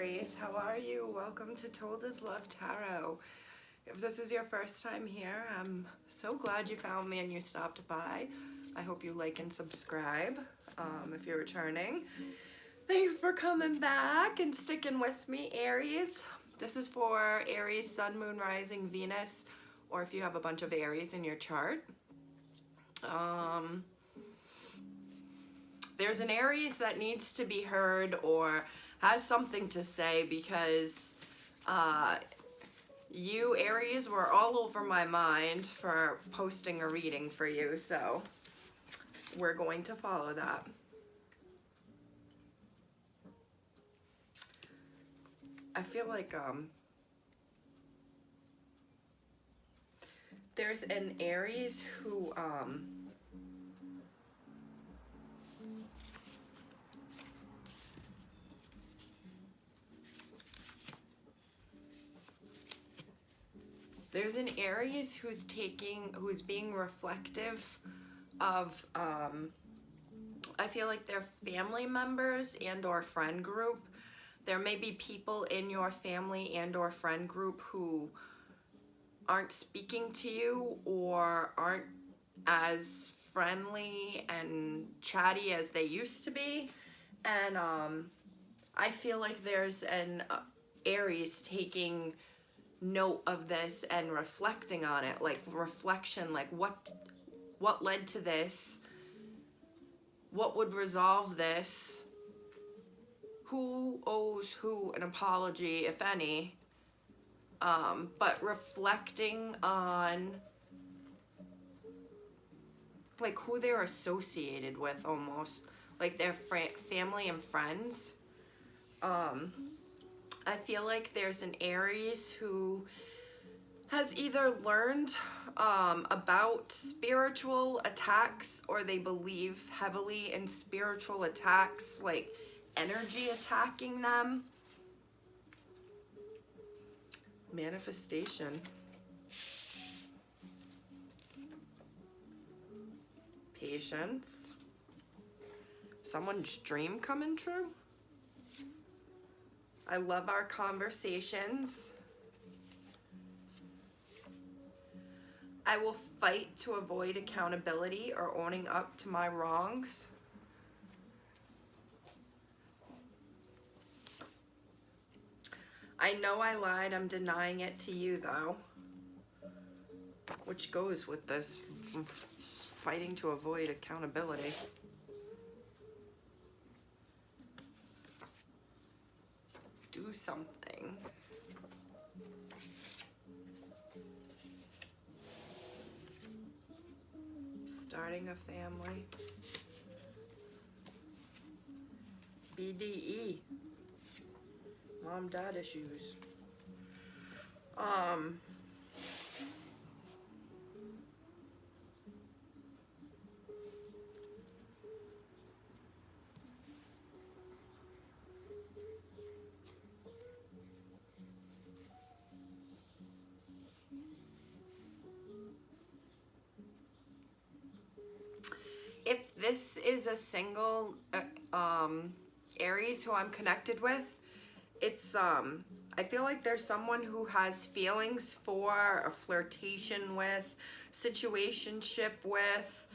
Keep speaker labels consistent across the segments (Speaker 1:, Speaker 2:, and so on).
Speaker 1: Aries, how are you? Welcome to Told As Love Tarot. If this is your first time here, I'm so glad you found me and you stopped by. I hope you like and subscribe if you're returning. Thanks for coming back and sticking with me, Aries. This is for Aries, Sun, Moon, Rising, Venus, or if you have a bunch of Aries in your chart. There's an Aries that needs to be heard or has something to say because you, Aries, were all over my mind for posting a reading for you, so we're going to follow that. I feel like there's an Aries who who's being reflective of I feel like they're family members and or friend group. There may be people in your family and or friend group who aren't speaking to you or aren't as friendly and chatty as they used to be. And I feel like there's an Aries taking note of this and reflecting on it, like reflection, like what led to this, what would resolve this, who owes who an apology, if any, but reflecting on like who they're associated with, almost like their family and friends. I feel like there's an Aries who has either learned about spiritual attacks or they believe heavily in spiritual attacks, like energy attacking them. Manifestation. Patience. Someone's dream coming true. I love our conversations. I will fight to avoid accountability or owning up to my wrongs. I know I lied, I'm denying it to you though. Which goes with this, fighting to avoid accountability. Do something. Starting a family. BDE. Mom-dad issues. If this is a single Aries who I'm connected with, it's I feel like there's someone who has feelings for, a flirtation with, situationship with,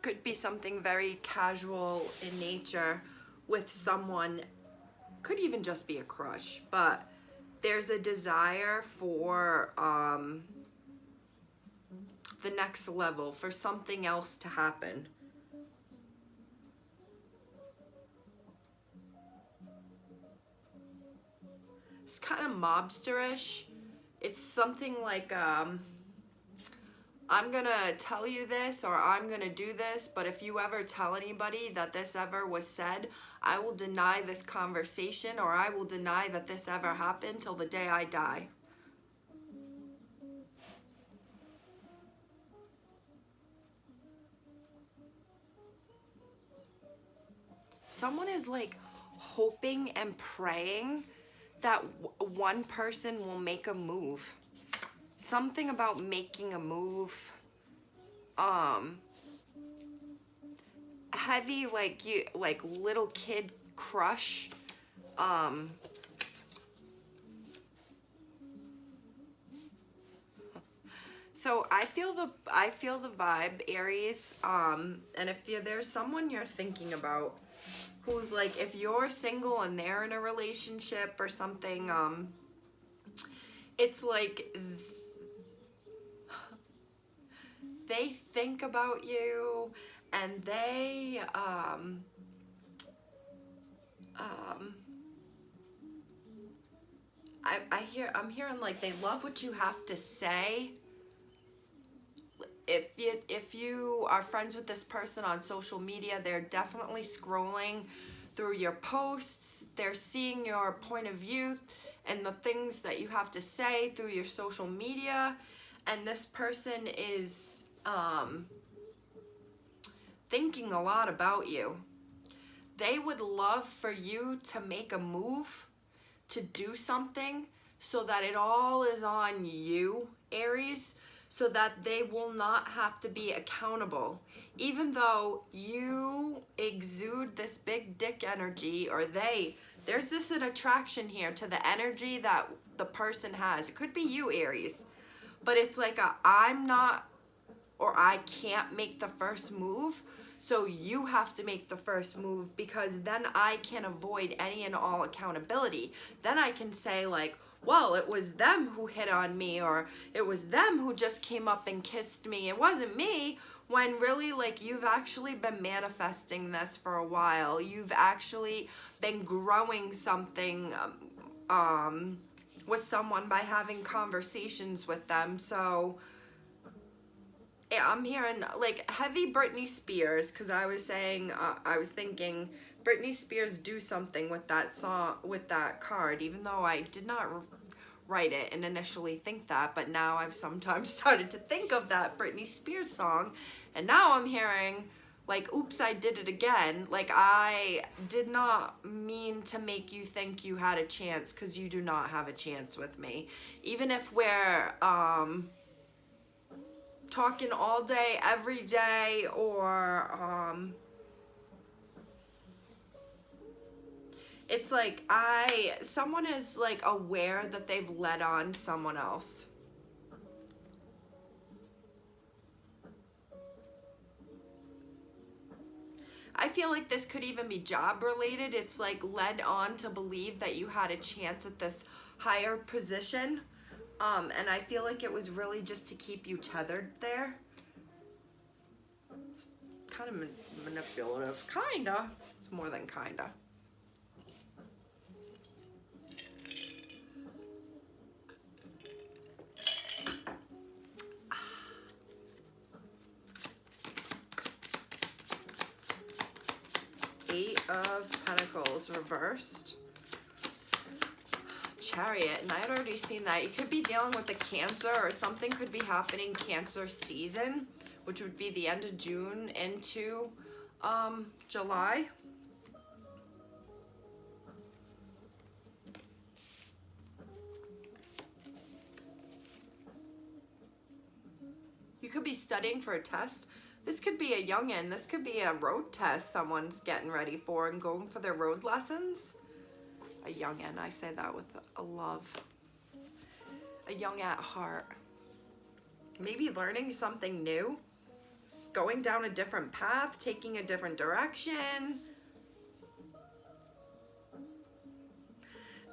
Speaker 1: could be something very casual in nature with someone, could even just be a crush, but there's a desire for the next level, for something else to happen. It's kind of mobsterish. It's something like, I'm gonna tell you this or I'm gonna do this, but if you ever tell anybody that this ever was said, I will deny this conversation or I will deny that this ever happened till the day I die. Someone is like hoping and praying that one person will make a move. Something about making a move. Heavy, like little kid crush So I feel the vibe, Aries. And if there's someone you're thinking about who's like, if you're single and they're in a relationship or something, it's like they think about you and they I'm hearing like they love what you have to say. If you are friends with this person on social media, they're definitely scrolling through your posts. They're seeing your point of view and the things that you have to say through your social media. And this person is thinking a lot about you. They would love for you to make a move, to do something, so that it all is on you, Aries, so that they will not have to be accountable. Even though you exude this big dick energy, or there's this an attraction here to the energy that the person has. It could be you, Aries, but it's like I'm not, or I can't make the first move, so you have to make the first move, because then I can avoid any and all accountability. Then I can say like, well, it was them who hit on me, or it was them who just came up and kissed me. It wasn't me. When really, like, you've actually been manifesting this for a while. You've actually been growing something with someone by having conversations with them. So yeah, I'm hearing like heavy Britney Spears, because I was thinking Britney Spears do something with that song, with that card, even though I did not write it and initially think that, but now I've sometimes started to think of that Britney Spears song, and now I'm hearing like, oops, I did it again. Like, I did not mean to make you think you had a chance, because you do not have a chance with me. Even if we're talking all day, every day, or it's like someone is like aware that they've led on someone else. I feel like this could even be job related. It's like led on to believe that you had a chance at this higher position. And I feel like it was really just to keep you tethered there. It's kind of manipulative. Kinda. It's more than kinda. Eight of Pentacles reversed. Chariot, and I had already seen that. You could be dealing with a Cancer, or something could be happening Cancer season, which would be the end of June into July. You could be studying for a test. This could be a youngin'. This could be a road test someone's getting ready for and going for their road lessons. A youngin', I say that with a love. A young at heart. Maybe learning something new. Going down a different path, taking a different direction.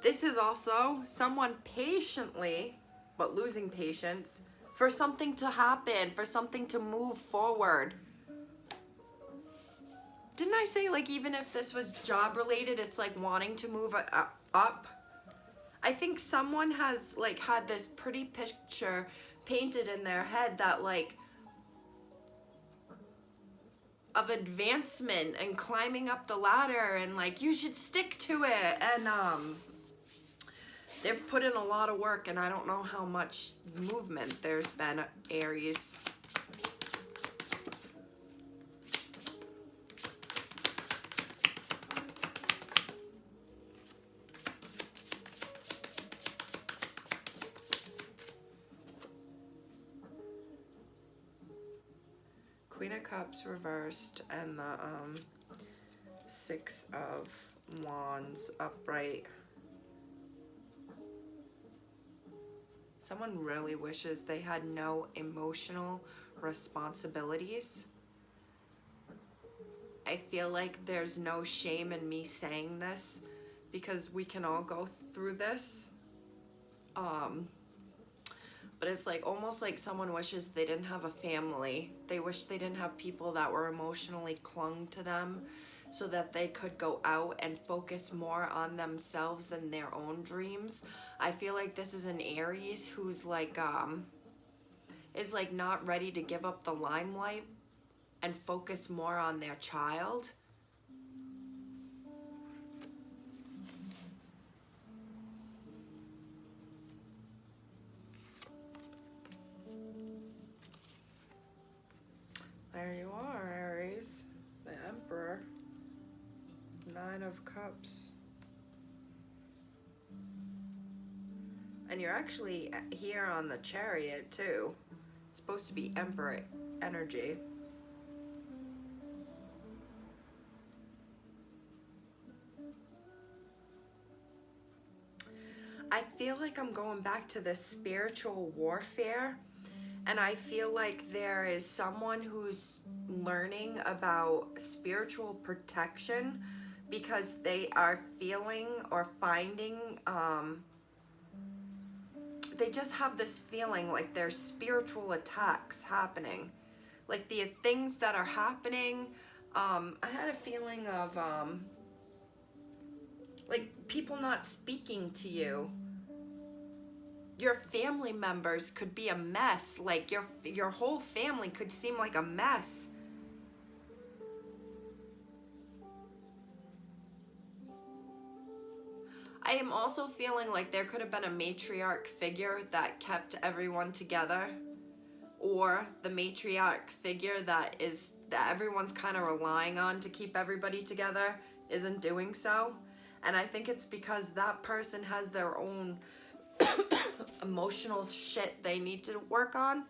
Speaker 1: This is also someone patiently, but losing patience, for something to happen, for something to move forward. Didn't I say, like, even if this was job related, it's like wanting to move up? I think someone has like had this pretty picture painted in their head that like of advancement and climbing up the ladder, and like you should stick to it, and they've put in a lot of work, and I don't know how much movement there's been, Aries. Queen of Cups reversed, and the Six of Wands upright. Someone really wishes they had no emotional responsibilities. I feel like there's no shame in me saying this because we can all go through this. But it's like almost like someone wishes they didn't have a family. They wish they didn't have people that were emotionally clung to them so that they could go out and focus more on themselves and their own dreams. I feel like this is an Aries who's like is like not ready to give up the limelight and focus more on their child. There you are, Aries, the Emperor, 9 of Cups. And you're actually here on the Chariot too. It's supposed to be Emperor energy. I feel like I'm going back to the spiritual warfare, and I feel like there is someone who's learning about spiritual protection because they are feeling or finding, they just have this feeling like there's spiritual attacks happening. Like the things that are happening, I had a feeling of like people not speaking to you. Your family members could be a mess. Like your whole family could seem like a mess. I am also feeling like there could have been a matriarch figure that kept everyone together, or the matriarch figure that everyone's kind of relying on to keep everybody together isn't doing so. And I think it's because that person has their own emotional shit they need to work on.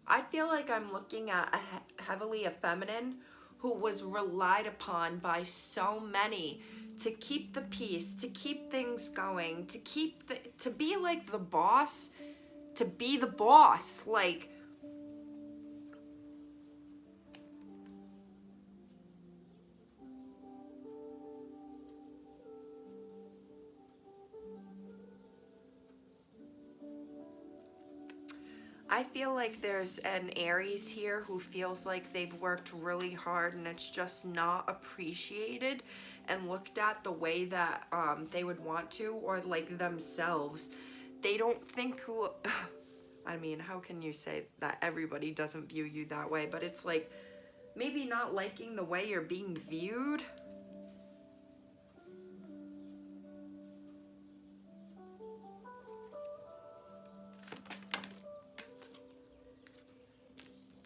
Speaker 1: I feel like I'm looking at a heavily feminine who was relied upon by so many to keep the peace, to keep things going, to be like the boss, to be the boss. Like, I feel like there's an Aries here who feels like they've worked really hard and it's just not appreciated and looked at the way that they would want to, or like themselves. They don't think who, I mean, how can you say that everybody doesn't view you that way? But it's like maybe not liking the way you're being viewed.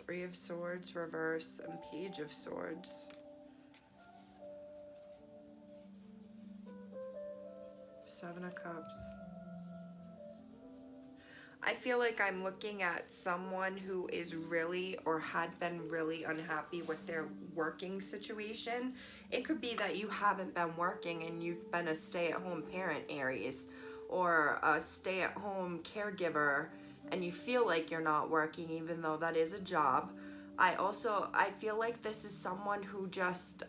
Speaker 1: Three of Swords reverse and Page of Swords. Seven of Cups. I feel like I'm looking at someone who is really or had been really unhappy with their working situation. It could be that you haven't been working and you've been a stay-at-home parent, Aries, or a stay-at-home caregiver, and you feel like you're not working even though that is a job. I feel like this is someone who just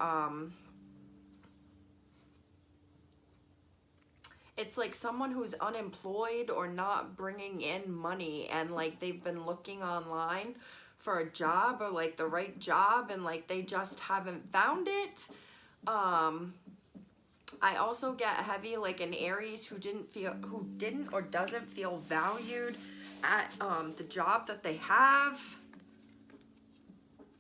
Speaker 1: it's like someone who's unemployed or not bringing in money, and like they've been looking online for a job or like the right job, and like they just haven't found it. I also get heavy like an Aries who didn't or doesn't feel valued at the job that they have.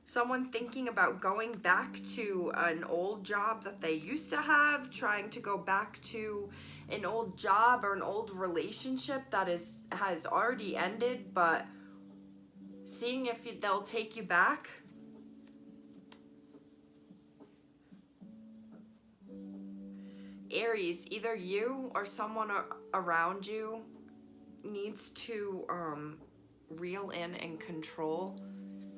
Speaker 1: Someone thinking about going back to an old job that they used to have, trying to go back to an old job or an old relationship that has already ended, but seeing if they'll take you back. Aries, either you or someone around you needs to reel in and control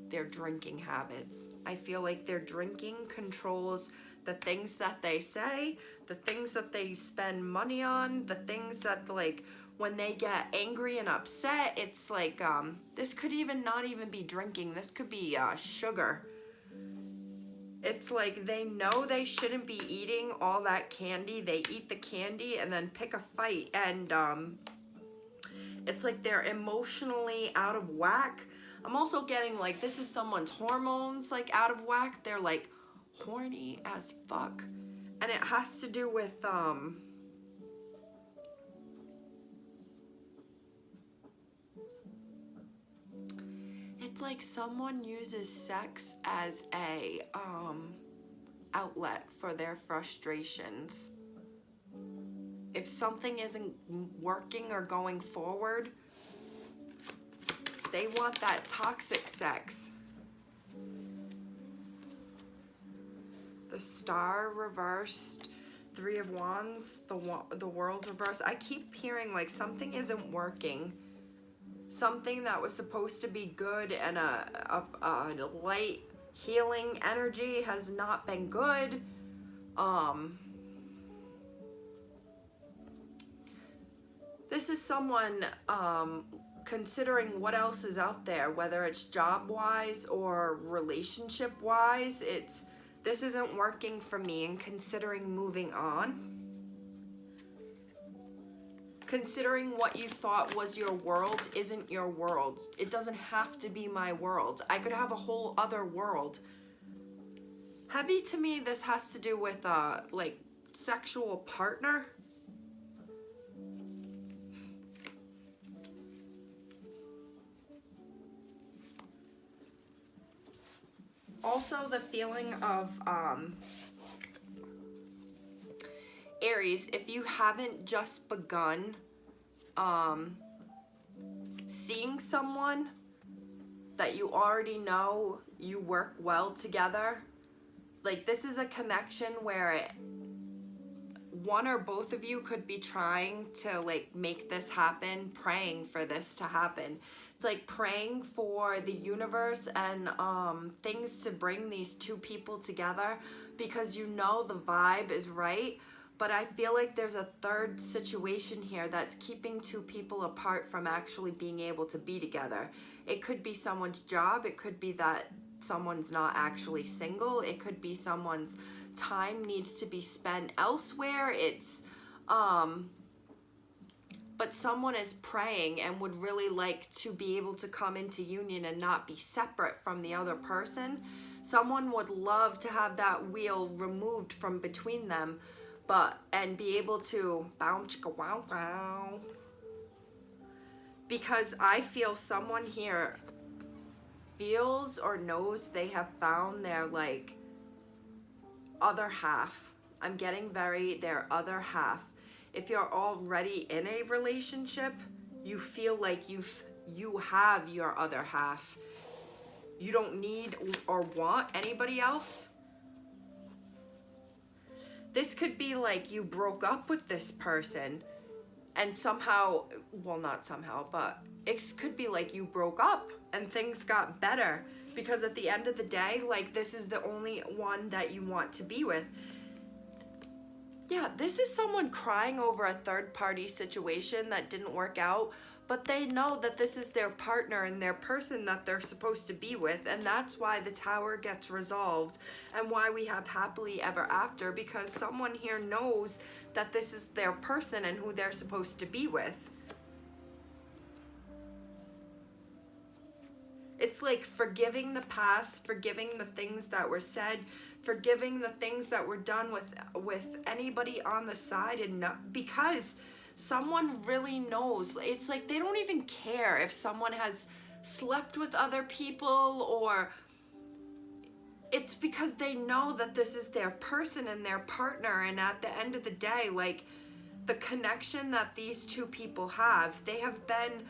Speaker 1: their drinking habits. I feel like their drinking controls the things that they say, the things that they spend money on, the things that, like, when they get angry and upset, it's like, this could even not even be drinking. This could be sugar. It's like they know they shouldn't be eating all that candy. They eat the candy and then pick a fight. And it's like they're emotionally out of whack. I'm also getting like this is someone's hormones like out of whack. They're like horny as fuck. And it has to do with it's like someone uses sex as a outlet for their frustrations. If something isn't working or going forward, they want that toxic sex. The Star reversed, Three of Wands, the World reversed. I keep hearing like something isn't working. Something that was supposed to be good and a light healing energy has not been good. This is someone considering what else is out there, whether it's job-wise or relationship-wise. This isn't working for me, and considering moving on. Considering what you thought was your world isn't your world. It doesn't have to be my world. I could have a whole other world. Heavy to me, this has to do with like sexual partner. Also the feeling of Aries, if you haven't just begun seeing someone that you already know you work well together, like this is a connection where one or both of you could be trying to like make this happen, praying for this to happen. It's like praying for the universe and things to bring these two people together because you know the vibe is right. But I feel like there's a third situation here that's keeping two people apart from actually being able to be together. It could be someone's job. It could be that someone's not actually single. It could be someone's time needs to be spent elsewhere. It's but someone is praying and would really like to be able to come into union and not be separate from the other person. Someone would love to have that wheel removed from between them, and be able to bow chicka wow wow. Because I feel someone here feels or knows they have found their like other half. I'm getting their other half. If you're already in a relationship, you feel like you have your other half. You don't need or want anybody else. This could be like you broke up with this person and somehow, well, not somehow, but it could be like you broke up and things got better because at the end of the day, like this is the only one that you want to be with. Yeah, this is someone crying over a third-party situation that didn't work out, but they know that this is their partner and their person that they're supposed to be with, and that's why the Tower gets resolved and why we have happily ever after, because someone here knows that this is their person and who they're supposed to be with. It's like forgiving the past, forgiving the things that were said, forgiving the things that were done with anybody on the side, and not because someone really knows. It's like they don't even care if someone has slept with other people, or it's because they know that this is their person and their partner. And at the end of the day, like the connection that these two people have, they have been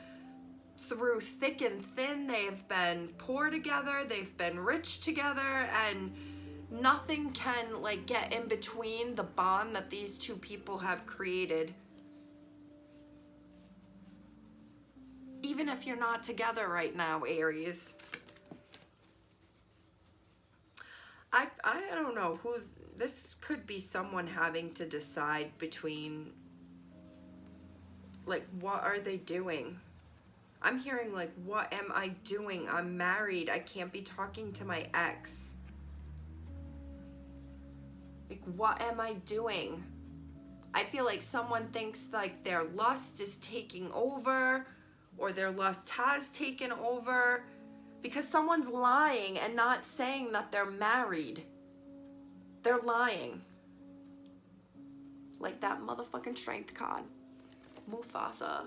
Speaker 1: through thick and thin. They have been poor together, they've been rich together, and nothing can like get in between the bond that these two people have created. Even if you're not together right now, Aries. I don't know who, this could be someone having to decide between, like, what are they doing? I'm hearing, like, what am I doing? I'm married. I can't be talking to my ex. Like, what am I doing? I feel like someone thinks like their lust is taking over, or their lust has taken over, because someone's lying and not saying that they're married. They're lying. Like that motherfucking strength card. Mufasa.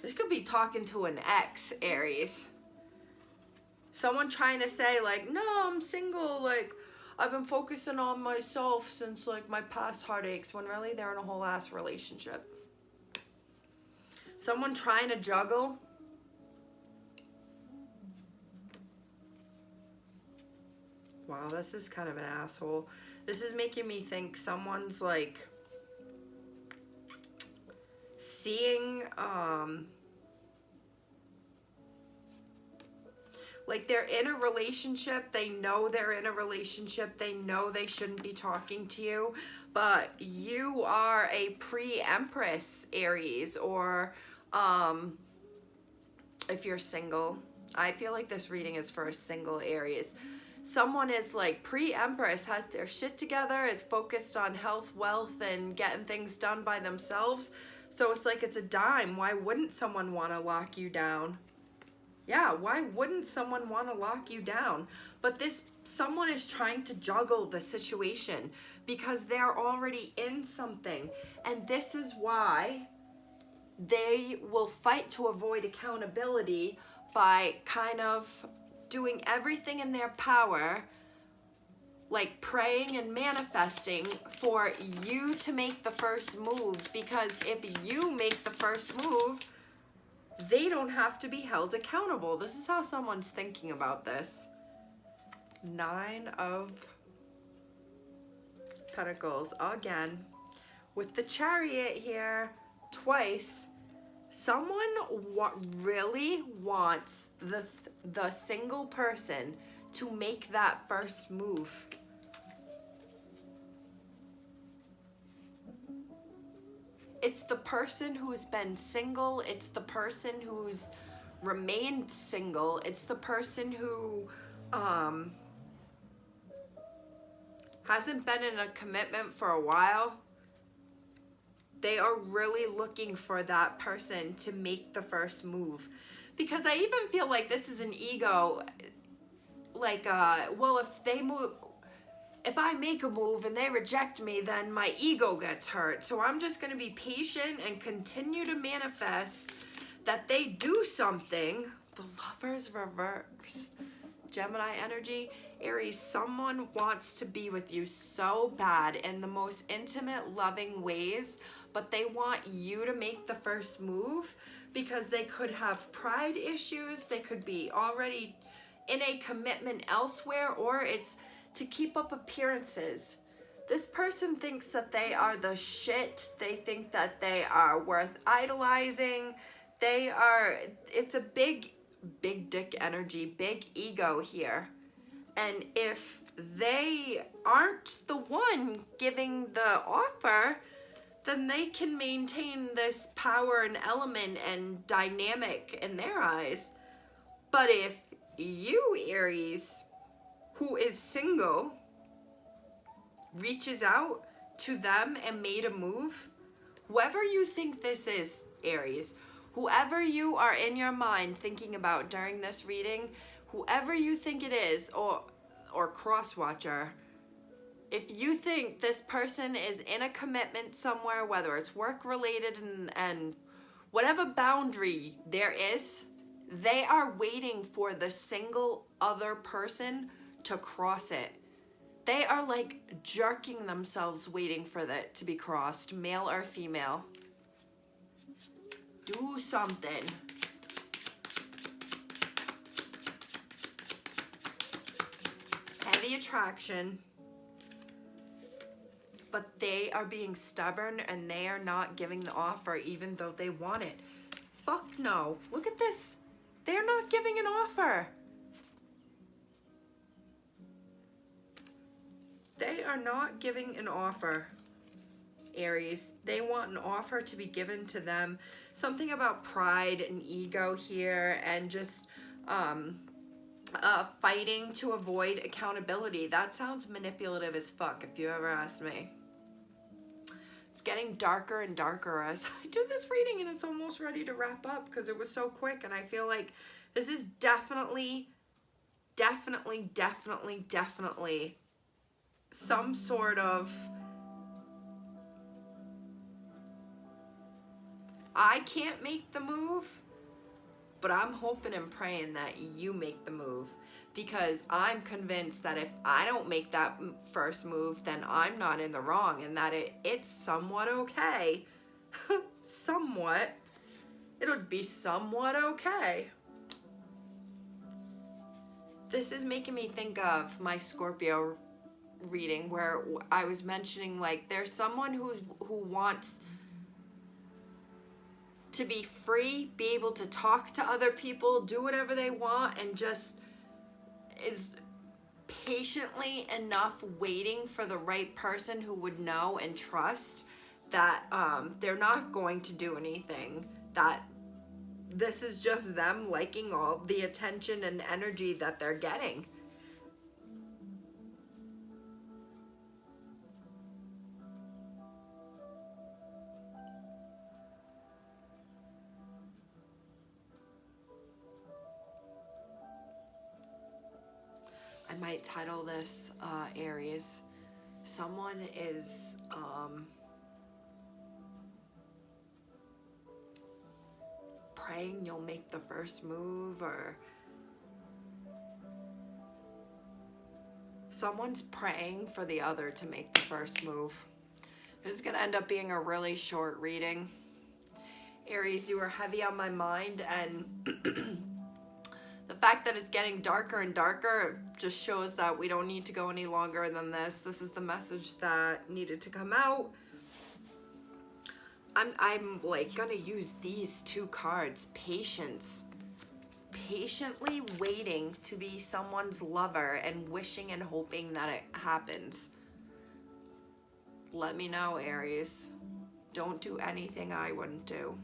Speaker 1: This could be talking to an ex, Aries. Someone trying to say like, no, I'm single, like, I've been focusing on myself since like my past heartaches, when really they're in a whole ass relationship. Someone trying to juggle. Wow, this is kind of an asshole. This is making me think someone's like seeing like they're in a relationship, they know they're in a relationship, they know they shouldn't be talking to you, but you are a pre-empress, Aries, or if you're single. I feel like this reading is for a single Aries. Someone is like pre-empress, has their shit together, is focused on health, wealth, and getting things done by themselves. So it's like it's a dime. Why wouldn't someone want to lock you down? Yeah, why wouldn't someone want to lock you down? But this someone is trying to juggle the situation because they're already in something. And this is why they will fight to avoid accountability by kind of doing everything in their power, like praying and manifesting for you to make the first move, because if you make the first move, they don't have to be held accountable. This is how someone's thinking about this. 9 of Pentacles again. With the Chariot here twice, someone really wants the single person to make that first move. It's the person who's been single. It's the person who's remained single. It's the person who hasn't been in a commitment for a while. They are really looking for that person to make the first move. Because I even feel like this is an ego. Like, well, if I make a move and they reject me, then my ego gets hurt. So I'm just going to be patient and continue to manifest that they do something. The Lover's reversed. Gemini energy. Aries, someone wants to be with you so bad in the most intimate, loving ways, but they want you to make the first move because they could have pride issues. They could be already in a commitment elsewhere, or it's to keep up appearances. This person thinks that they are the shit. They think that they are worth idolizing. It's a big dick energy, big ego here. And if they aren't the one giving the offer, then they can maintain this power and element and dynamic in their eyes. But if you, Aries, who is single, reaches out to them and made a move, whoever you think this is, Aries, whoever you are in your mind thinking about during this reading, whoever you think it is, or cross-watcher, if you think this person is in a commitment somewhere, whether it's work-related and whatever boundary there is, they are waiting for the single other person to cross it. They are like jerking themselves waiting for that to be crossed, male or female. Do something. Heavy attraction. but they are being stubborn and they are not giving the offer even though they want it. Fuck no. Look at this. They're not giving an offer. They are not giving an offer, Aries. They want an offer to be given to them. Something about pride and ego here, and just fighting to avoid accountability. That sounds manipulative as fuck, if you ever asked me. It's getting darker and darker as I do this reading, and it's almost ready to wrap up because it was so quick, and I feel like this is definitely some sort of, I can't make the move, but I'm hoping and praying that you make the move, because I'm convinced that if I don't make that first move, then I'm not in the wrong, and that it's somewhat okay. Somewhat. It would be somewhat okay. This is making me think of my Scorpio reading, where I was mentioning, like, there's someone who wants to be free, be able to talk to other people, do whatever they want, and just is patiently enough waiting for the right person who would know and trust that they're not going to do anything, that this is just them liking all the attention and energy that they're getting. I might title this, Aries, someone is praying you'll make the first move, or someone's praying for the other to make the first move. This is gonna end up being a really short reading. Aries, you were heavy on my mind, and the fact that it's getting darker and darker just shows that we don't need to go any longer than this. This is the message that needed to come out. I'm like gonna use these two cards. Patience. Patiently waiting to be someone's lover and wishing and hoping that it happens. Let me know, Aries. Don't do anything I wouldn't do.